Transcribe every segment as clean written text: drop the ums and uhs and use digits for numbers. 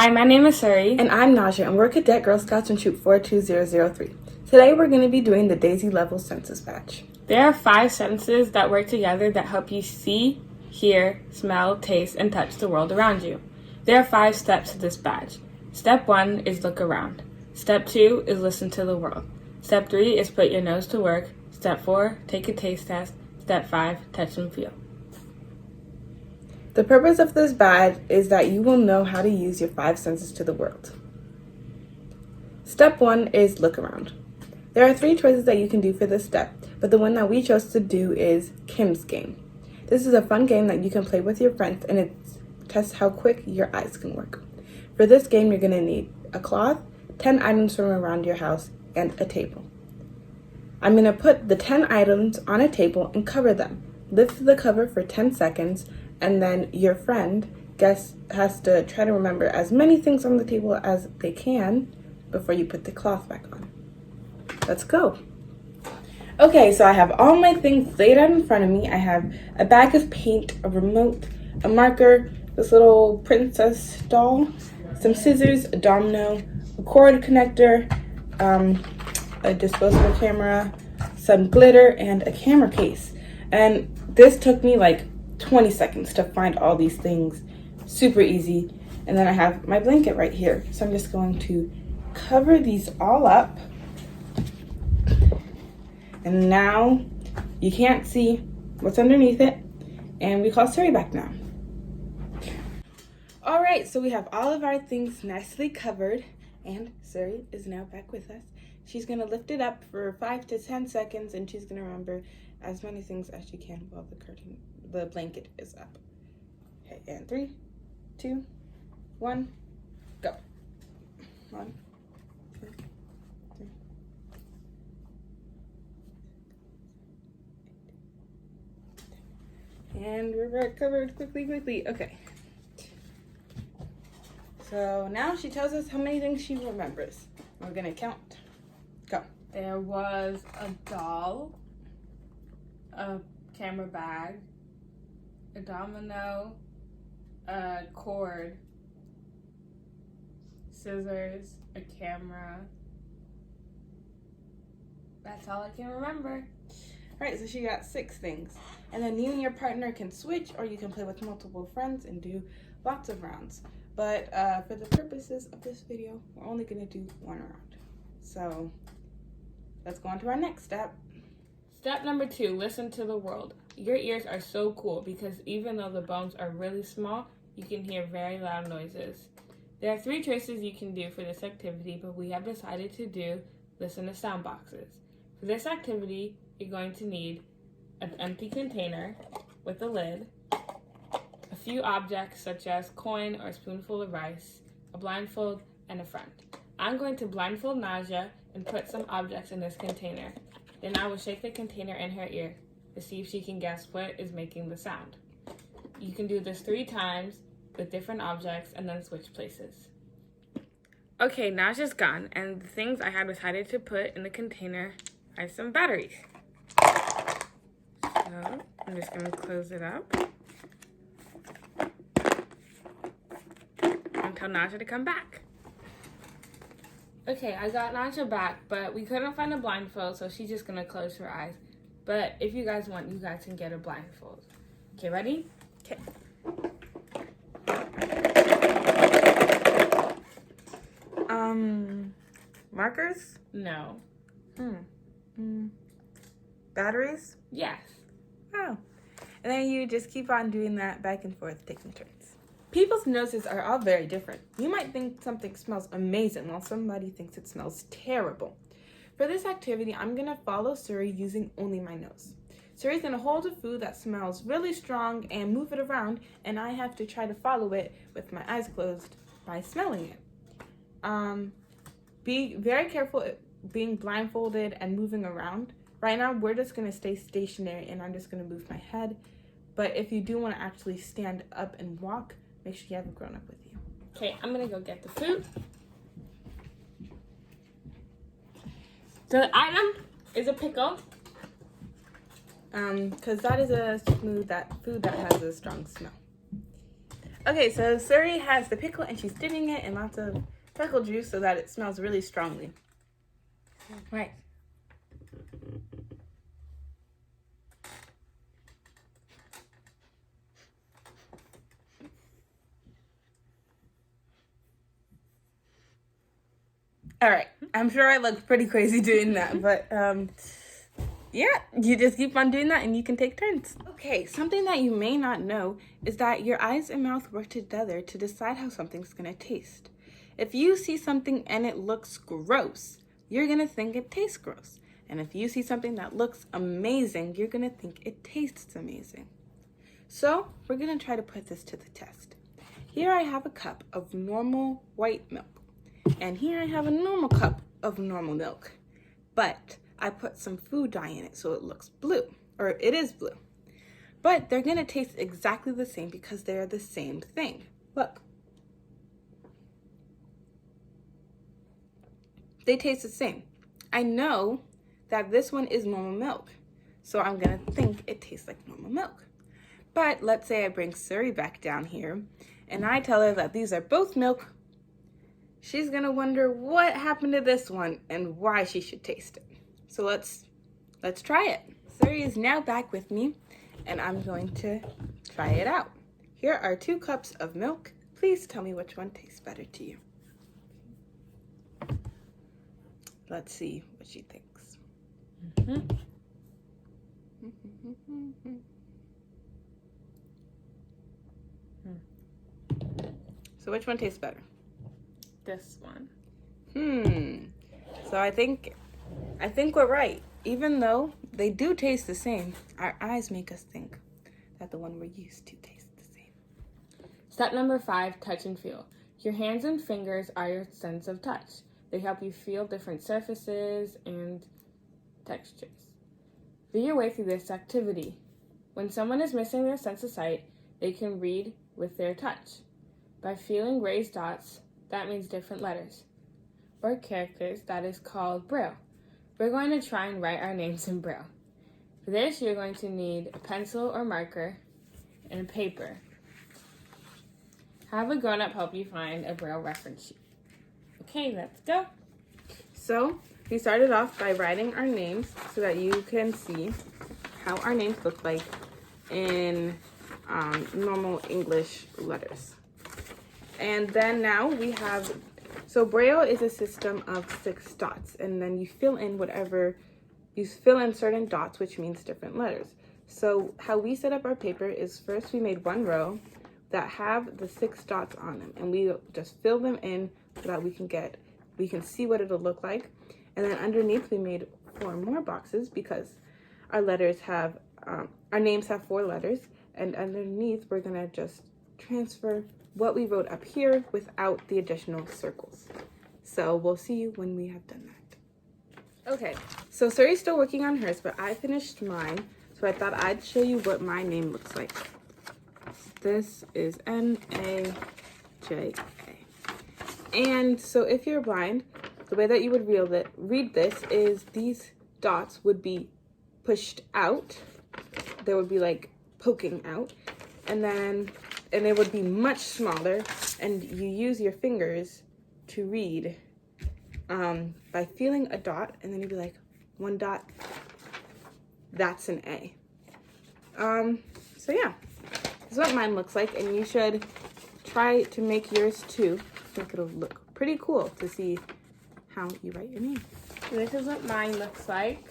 Hi, my name is Suri. And I'm Naja, and we're Cadet Girl Scouts in Troop 42003. Today we're going to be doing the Daisy Level Census Badge. There are 5 senses that work together that help you see, hear, smell, taste, and touch the world around you. There are 5 steps to this badge. Step 1 is look around. Step 2 is listen to the world. Step 3 is put your nose to work. Step 4, take a taste test. Step 5, touch and feel. The purpose of this badge is that you will know how to use your 5 senses to the world. Step 1 is look around. There are 3 choices that you can do for this step, but the one that we chose to do is Kim's Game. This is a fun game that you can play with your friends, and it tests how quick your eyes can work. For this game, you're going to need a cloth, 10 items from around your house, and a table. I'm going to put the 10 items on a table and cover them. Lift the cover for 10 seconds, and then your friend has to try to remember as many things on the table as they can before you put the cloth back on. Let's go. Okay, so I have all my things laid out in front of me. I have a bag of paint, a remote, a marker, this little princess doll, some scissors, a domino, a cord connector, a disposable camera, some glitter, and a camera case. And this took me like 20 seconds to find all these things. Super easy. And then I have my blanket right here. So I'm just going to cover these all up. And now you can't see what's underneath it. And we call Suri back now. All right, so we have all of our things nicely covered. And Suri is now back with us. She's going to lift it up for 5 to 10 seconds, and she's going to remember as many things as she can while the blanket is up. Okay, and 3, 2, 1, go. 1, 2, 3. And we're covered quickly. Okay. So now she tells us how many things she remembers. We're gonna count. Go. There was a doll, a camera bag, a domino, a cord, scissors, a camera. That's all I can remember. All right, so she got 6 things. And then you and your partner can switch, or you can play with multiple friends and do lots of rounds. But for the purposes of this video, we're only gonna do 1 round. So let's go on to our next step. Step number 2, listen to the world. Your ears are so cool because even though the bones are really small, you can hear very loud noises. There are 3 choices you can do for this activity, but we have decided to do listen to sound boxes. For this activity, you're going to need an empty container with a lid, a few objects such as coin or a spoonful of rice, a blindfold, and a friend. I'm going to blindfold Naja and put some objects in this container. Then I will shake the container in her ear to see if she can guess what is making the sound. You can do this 3 times with different objects and then switch places. Okay, Naja's gone, and the things I had decided to put in the container are some batteries. So I'm just going to close it up and tell Naja to come back. Okay, I got Naja back, but we couldn't find a blindfold, so she's just going to close her eyes. But if you guys want, you guys can get a blindfold. Okay, ready? Okay. Markers? No. Batteries? Yes. Oh. And then you just keep on doing that back and forth, taking turns. People's noses are all very different. You might think something smells amazing while somebody thinks it smells terrible. For this activity, I'm going to follow Suri using only my nose. Suri's going to hold a food that smells really strong and move it around, and I have to try to follow it with my eyes closed by smelling it. Be very careful being blindfolded and moving around. Right now, we're just going to stay stationary, and I'm just going to move my head. But if you do want to actually stand up and walk, make sure you have a grown-up with you. Okay, I'm going to go get the food. So the item is a pickle. Because that is a food that has a strong smell. Okay, so Suri has the pickle and she's dipping it in lots of pickle juice so that it smells really strongly. Right. All right, I'm sure I look pretty crazy doing that, but yeah, you just keep on doing that and you can take turns. Okay, something that you may not know is that your eyes and mouth work together to decide how something's gonna taste. If you see something and it looks gross, you're gonna think it tastes gross. And if you see something that looks amazing, you're gonna think it tastes amazing. So we're gonna try to put this to the test. Here I have a cup of normal white milk. And here I have a normal cup of normal milk. But I put some food dye in it so it looks blue, or it is blue. But they're gonna taste exactly the same because they're the same thing. Look. They taste the same. I know that this one is normal milk, so I'm gonna think it tastes like normal milk. But let's say I bring Suri back down here and I tell her that these are both milk. She's gonna wonder what happened to this one and why she should taste it. So let's try it. Suri is now back with me and I'm going to try it out. Here are 2 cups of milk. Please tell me which one tastes better to you. Let's see what she thinks. So which one tastes better? This one. So I think we're right. Even though they do taste the same, our eyes make us think that the one we're used to tastes the same. Step number 5, touch and feel. Your hands and fingers are your sense of touch. They help you feel different surfaces and textures. Feel your way through this activity. When someone is missing their sense of sight, they can read with their touch. By feeling raised dots, that means different letters or characters. That is called Braille. We're going to try and write our names in Braille. For this, you're going to need a pencil or marker and a paper. Have a grown-up help you find a Braille reference sheet. Okay, let's go. So we started off by writing our names so that you can see how our names look like in normal English letters. And then now we have, so Braille is a system of 6 dots, and then you fill in certain dots, which means different letters. So how we set up our paper is first we made 1 row that have the 6 dots on them, and we just fill them in so that we can see what it'll look like. And then underneath we made 4 more boxes because our letters have, our names have 4 letters, and underneath we're gonna just transfer what we wrote up here without the additional circles. So we'll see you when we have done that. Okay, so Suri's still working on hers, but I finished mine, so I thought I'd show you what my name looks like. This is Naja. And so if you're blind, the way that you would read this is these dots would be pushed out. They would be like poking out, and they would be much smaller, and you use your fingers to read by feeling a dot, and then you'd be like, 1 dot, that's an A. So yeah, this is what mine looks like, and you should try to make yours too. I think it'll look pretty cool to see how you write your name. This is what mine looks like.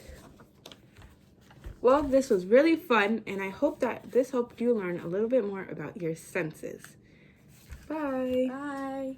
Well, this was really fun, and I hope that this helped you learn a little bit more about your senses. Bye. Bye.